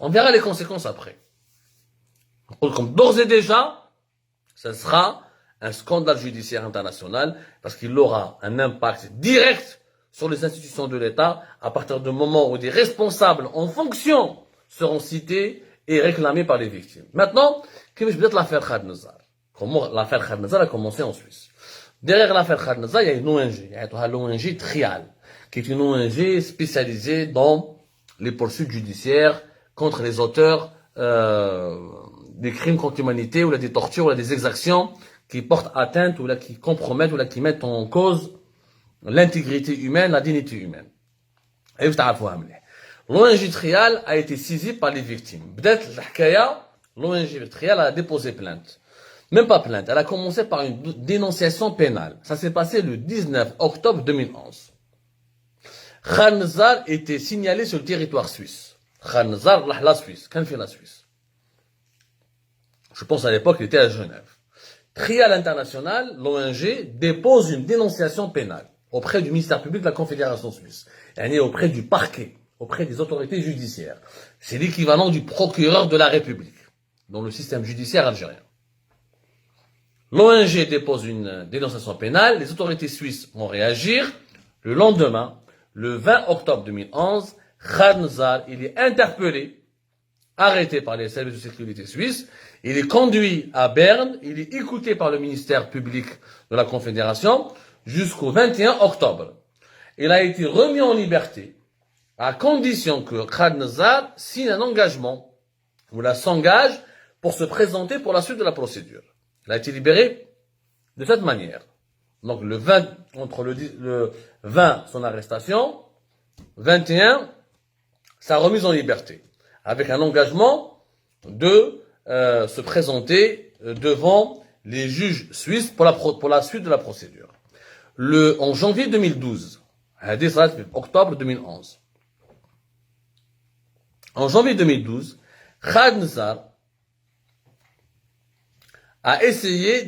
On verra les conséquences après. Comme d'ores et déjà, ce sera un scandale judiciaire international parce qu'il aura un impact direct sur les institutions de l'État à partir du moment où des responsables en fonction seront cités et réclamés par les victimes. Maintenant, quelle est l'affaire Khaled Nazar? Comment l'affaire Khaled Nazar a commencé en Suisse? Derrière l'affaire Khaled Nazar, il y a une ONG, il y a l'ONG Trial, qui est une ONG spécialisée dans les poursuites judiciaires contre les auteurs des crimes contre l'humanité ou des tortures ou des exactions qui portent atteinte ou qui compromettent ou qui mettent en cause l'intégrité humaine, la dignité humaine. Et vous savez, l'ONG Trial a été saisie par les victimes. L'ONG Trial a déposé plainte. Même pas plainte, elle a commencé par une dénonciation pénale. Ça s'est passé le 19 octobre 2011. Khaled Nazar était signalé sur le territoire suisse. Khaled Nazar, la Suisse. Qu'en fait la Suisse? Je pense à l'époque, il était à Genève. Trial International, l'ONG, dépose une dénonciation pénale auprès du ministère public de la Confédération suisse. Elle est auprès du parquet, auprès des autorités judiciaires. C'est l'équivalent du procureur de la République dans le système judiciaire algérien. L'ONG dépose une dénonciation pénale, les autorités suisses vont réagir. Le lendemain, le 20 octobre 2011, Khaled Nazar, il est interpellé, arrêté par les services de sécurité suisses, il est conduit à Berne, il est écouté par le ministère public de la Confédération jusqu'au 21 octobre. Il a été remis en liberté à condition que Khaled Nazar signe un engagement ou là s'engage pour se présenter pour la suite de la procédure. Il a été libéré de cette manière. Donc le 20, entre le 20, son arrestation, 21, sa remise en liberté, avec un engagement de se présenter devant les juges suisses pour la suite de la procédure. En janvier 2012, octobre 2011, en janvier 2012, Khaled Nazar a essayé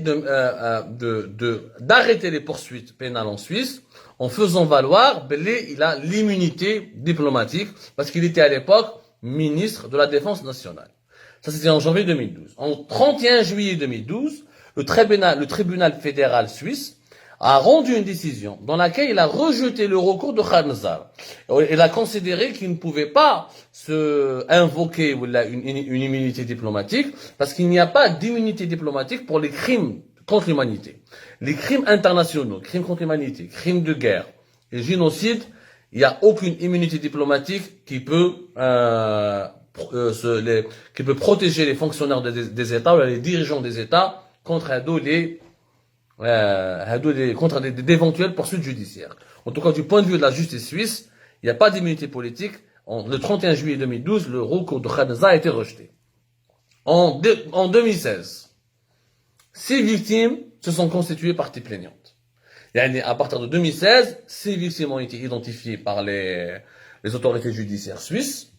d'arrêter les poursuites pénales en Suisse en faisant valoir il a l'immunité diplomatique parce qu'il était à l'époque ministre de la Défense nationale. Ça, c'était en janvier 2012. En 31 juillet 2012, le tribunal fédéral suisse a rendu une décision dans laquelle il a rejeté le recours de Khaled Nazar. Il a considéré qu'il ne pouvait pas invoquer une immunité diplomatique parce qu'il n'y a pas d'immunité diplomatique pour les crimes contre l'humanité. Les crimes internationaux, crimes contre l'humanité, crimes de guerre et génocide, il n'y a aucune immunité diplomatique qui peut protéger les fonctionnaires des États ou les dirigeants des États contre d'éventuelles poursuites judiciaires. En tout cas, du point de vue de la justice suisse, il n'y a pas d'immunité politique. Le 31 juillet 2012, le recours de Khaled Nazar a été rejeté. En 2016, 6 victimes se sont constituées partie plaignante. À partir de 2016, 6 victimes ont été identifiées par les autorités judiciaires suisses.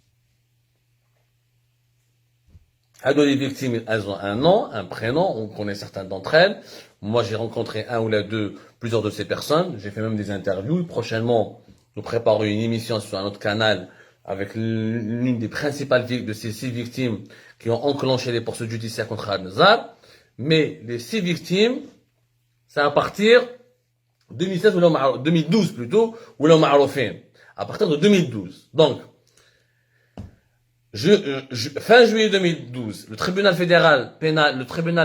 Les victimes, elles ont un nom, un prénom, on connaît certaines d'entre elles. Moi, j'ai rencontré plusieurs de ces personnes. J'ai fait même des interviews. Prochainement, nous préparons une émission sur un autre canal avec l'une des principales de ces 6 victimes qui ont enclenché les poursuites judiciaires contre Khaled Nazar. Mais les 6 victimes, c'est à partir de 2012 plutôt, ou à partir de 2012. Donc, fin juillet 2012, le tribunal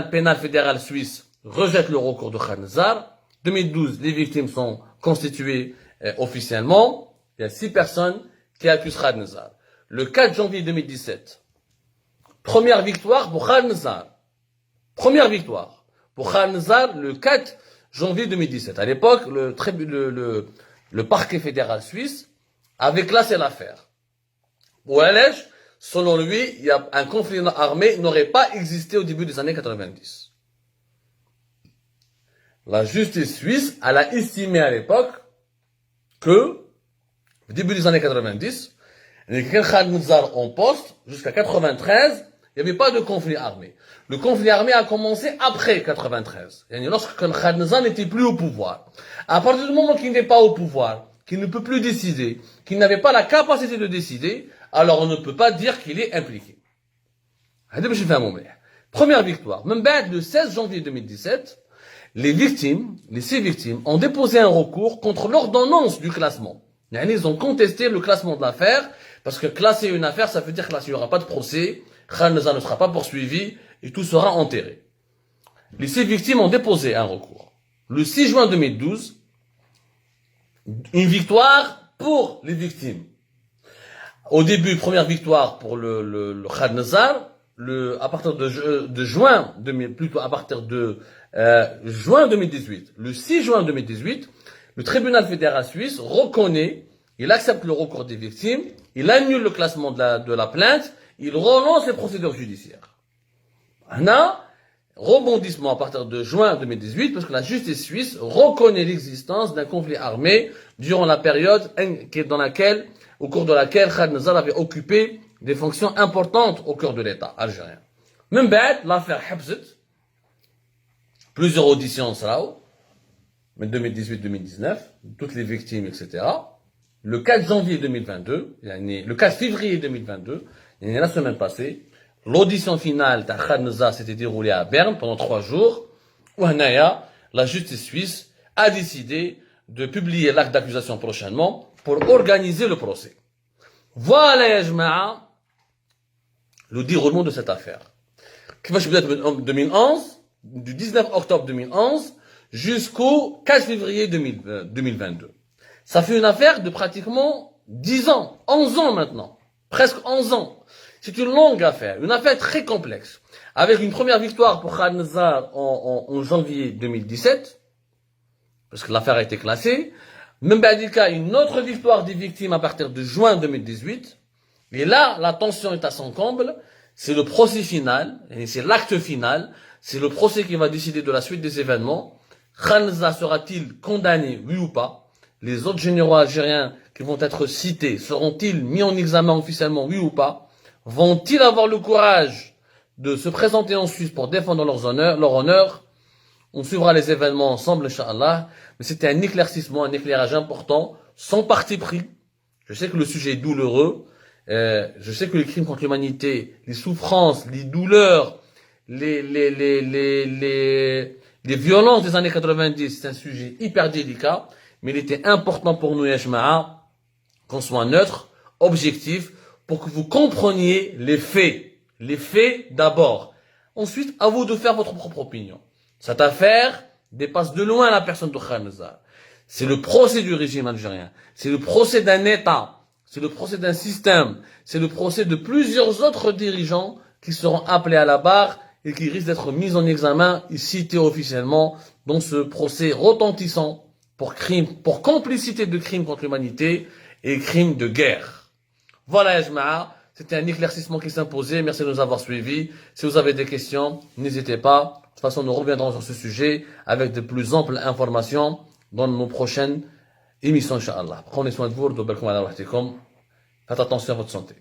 pénal fédéral suisse rejette le recours de Khaled Nazar. 2012, les victimes sont constituées officiellement. Il y a 6 personnes qui accusent Khaled Nazar. Le 4 janvier 2017, première victoire pour Khaled Nazar. Première victoire pour Khaled Nazar le 4 janvier 2017. À l'époque, le parquet fédéral suisse avait classé l'affaire. Selon lui, un conflit armé n'aurait pas existé au début des années 90. La justice suisse, elle a estimé à l'époque que, au début des années 90, les Khaled Nazar en poste, jusqu'à 93, il n'y avait pas de conflit armé. Le conflit armé a commencé après 93. Lorsque Khaled Nazar n'était plus au pouvoir. À partir du moment qu'il n'est pas au pouvoir, qu'il ne peut plus décider, qu'il n'avait pas la capacité de décider, alors on ne peut pas dire qu'il est impliqué. Première victoire. Même le 16 janvier 2017, les 6 victimes ont déposé un recours contre l'ordonnance du classement. Ils ont contesté le classement de l'affaire, parce que classer une affaire, ça veut dire qu'il n'y aura pas de procès, Khalnazar ne sera pas poursuivi, et tout sera enterré. Les 6 victimes ont déposé un recours. Le 6 juin 2012, une victoire pour les victimes. Au début, première victoire pour le Khalnazar, à partir de juin 2018, le 6 juin 2018, le tribunal fédéral suisse reconnaît, il accepte le recours des victimes, il annule le classement de la plainte, il relance les procédures judiciaires. Rebondissement à partir de juin 2018, parce que la justice suisse reconnaît l'existence d'un conflit armé durant la période au cours de laquelle Khalnazar avait occupé des fonctions importantes au cœur de l'État algérien. Même l'affaire Habset, plusieurs auditions en mais 2018-2019, toutes les victimes, etc. Le 4 janvier 2022, le 4 février 2022, la semaine passée, l'audition finale de Khalnazar s'était déroulée à Berne pendant 3 jours, où la justice suisse a décidé de publier l'acte d'accusation prochainement pour organiser le procès. Voilà, ya jama'a, le déroulement de cette affaire. En 2011, du 19 octobre 2011 jusqu'au 4 février 2022. Ça fait une affaire de pratiquement 10 ans, 11 ans maintenant, presque 11 ans. C'est une longue affaire, une affaire très complexe, avec une première victoire pour Khalnazar en janvier 2017, parce que l'affaire a été classée. Même une autre victoire des victimes à partir de juin 2018. Et là, la tension est à son comble. C'est le procès final, et c'est l'acte final. C'est le procès qui va décider de la suite des événements. Khalnazar sera-t-il condamné, oui ou pas? Les autres généraux algériens qui vont être cités seront-ils mis en examen officiellement, oui ou pas? Vont-ils avoir le courage de se présenter en Suisse pour défendre leur honneur? On suivra les événements ensemble, Inch'Allah. Mais c'était un éclaircissement, un éclairage important, sans parti pris. Je sais que le sujet est douloureux. Je sais que les crimes contre l'humanité, les souffrances, les douleurs, les violences des années 90, c'est un sujet hyper délicat. Mais il était important pour nous, Yashma'a, qu'on soit neutre, objectif, pour que vous compreniez les faits. Les faits d'abord. Ensuite, à vous de faire votre propre opinion. Cette affaire dépasse de loin la personne de Khalnazar. C'est le procès du régime algérien. C'est le procès d'un État. C'est le procès d'un système. C'est le procès de plusieurs autres dirigeants qui seront appelés à la barre et qui risquent d'être mis en examen et cités officiellement dans ce procès retentissant pour complicité de crimes contre l'humanité et crimes de guerre. Voilà, Yajma'a. C'était un éclaircissement qui s'imposait. Merci de nous avoir suivis. Si vous avez des questions, n'hésitez pas. De toute façon, nous reviendrons sur ce sujet avec de plus amples informations dans nos prochaines émissions, Inch'Allah. Prenez soin de vous. Faites attention à votre santé.